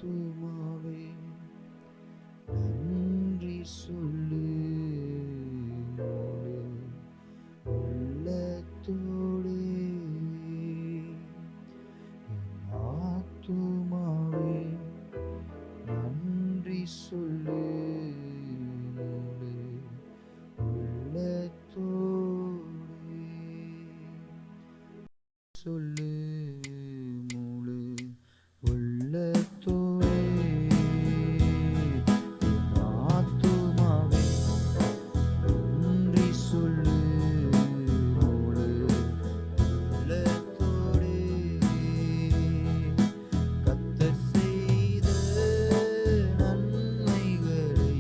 ஆத்துமாவே நன்றி சொல்லு உள்ளத்தோடு. என் ஆத்துமாவே நன்றி சொல்லு உள்ளத்தோடு. சொல்லு முழு உள்ளத்தோடு. என் ஆத்துமாவே நன்றி சொல்லு முழு உள்ளத்தோடு. கர்த்தர் செய்த நன்மைகளை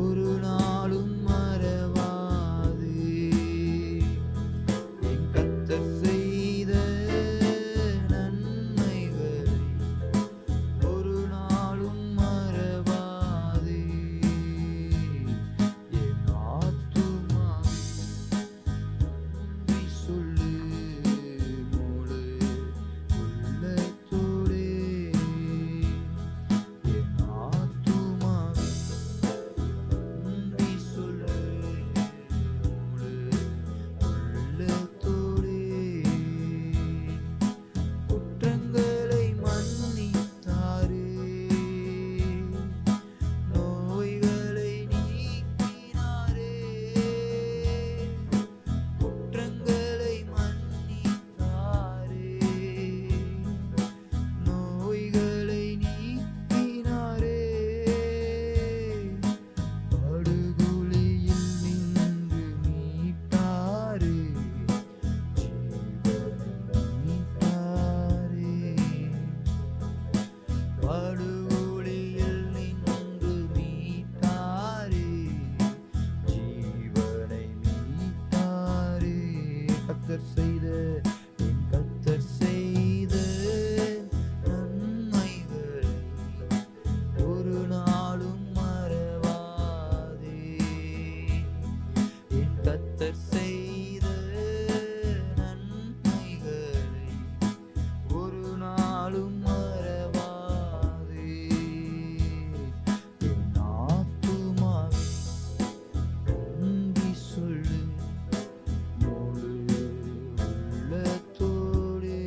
ஒரு நாளும் மறவாது. என் கர்த்தர் செய்த நன்மைகளை ஒரு நாளும் மறவாது. என் ஆத்துமாவே நன்றி சொல்லு முழு உள்ளத்தோடு. என் ஆத்துமாவே நன்றி சொல்லு முழு உள்ளத்தோடு. குற்றங்களை மன்னித்தாரே, நோய்களை நீக்கினாரே. குற்றங்களை மன்னித்தாரே, நோய்களை நீக்கினாரே. படுகுழியில் நின்று மீட்டாரே, ஜீவனை மீட்டாரே. படுகுழியில் நின்று மீட்டாரே, ஜீவனை மீட்டாரே. கர்த்தர் செய்த என் கர்த்தர் செய்த நன்மைகளை ஒரு நாளும் மறவாதே. என் கர்த்தர் செய்த நன்மைகளை ஒரு நாளும் மறவாதே. என் ஆத்துமாவே நன்றி சொல்லு முழு உள்ளத்தோடு.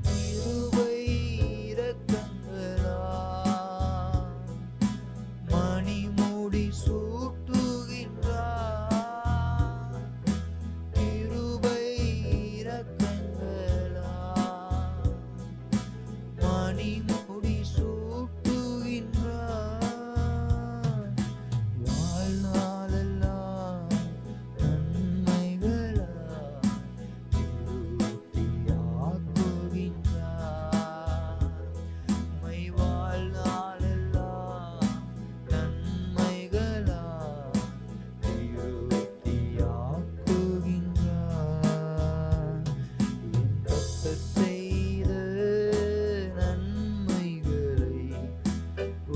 கிருபை இரக்கங்களால் மணிமுடி சூட்டுகின்றார். கிருபை இரக்கங்களால் மணிமுடி சூட்டுகின்றார். வாழ்நாளெல்லாம் நன்மைகளால் திருப்தியாக்குகின்றார். உம்மை வாழ்நாளெல்லாம் நன்மைகளால் திருப்தியாக்குகின்றார். என் கர்த்தர் செய்த நன்மைகளை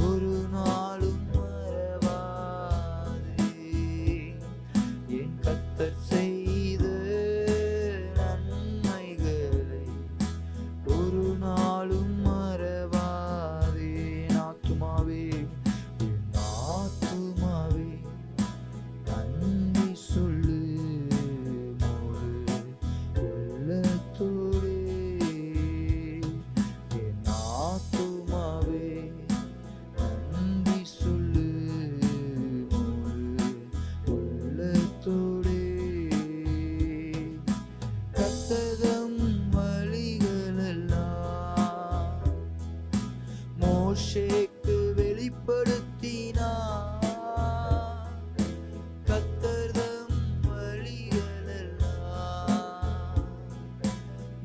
ஒரு நாளும் மறவாதே. என் கர்த்தர் செய்த நன்மைகளை ஒரு நாளும் மறவாதே. என் ஆத்துமாவே என் ஆத்துமாவே நன்றி சொல்லு முழு உள்ளத்தோடு. என் ஆத்துமாவே நன்றி சொல்லு முழு உள்ளத்தோடு. கர்த்தர் வழிகளெல்லாம் மோசேக்கு வெளிப்படுத்தினார். கர்த்தர் வழிகளெல்லாம்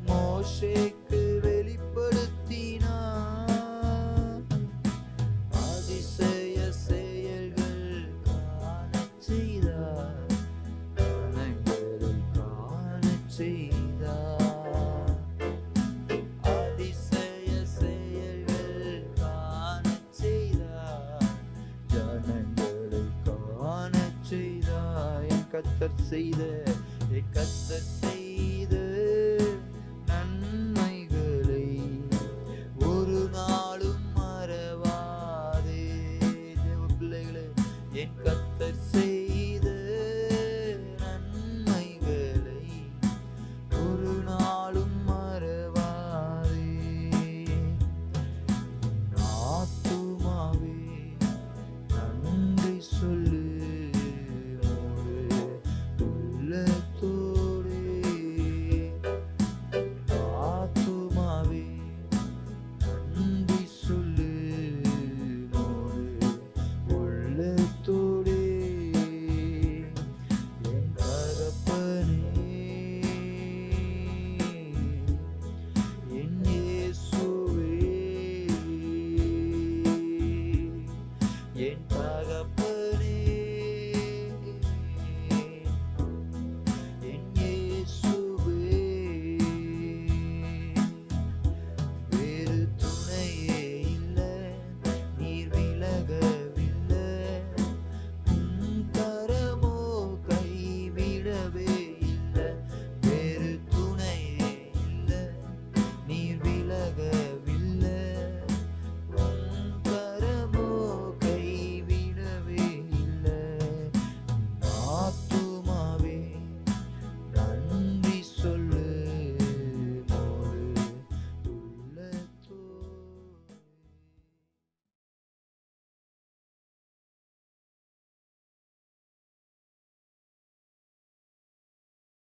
மோசேக்கு வெளிப்படுத்தினார். அதிசய செயல்கள் காணச் செய்தார், ஜனங்களை காணச் செய்தார். அதிசய செயல்கள் காணச் செய்தார், ஜனங்களை காணச் செய்தார். என் கர்த்தர் செய்த செய்து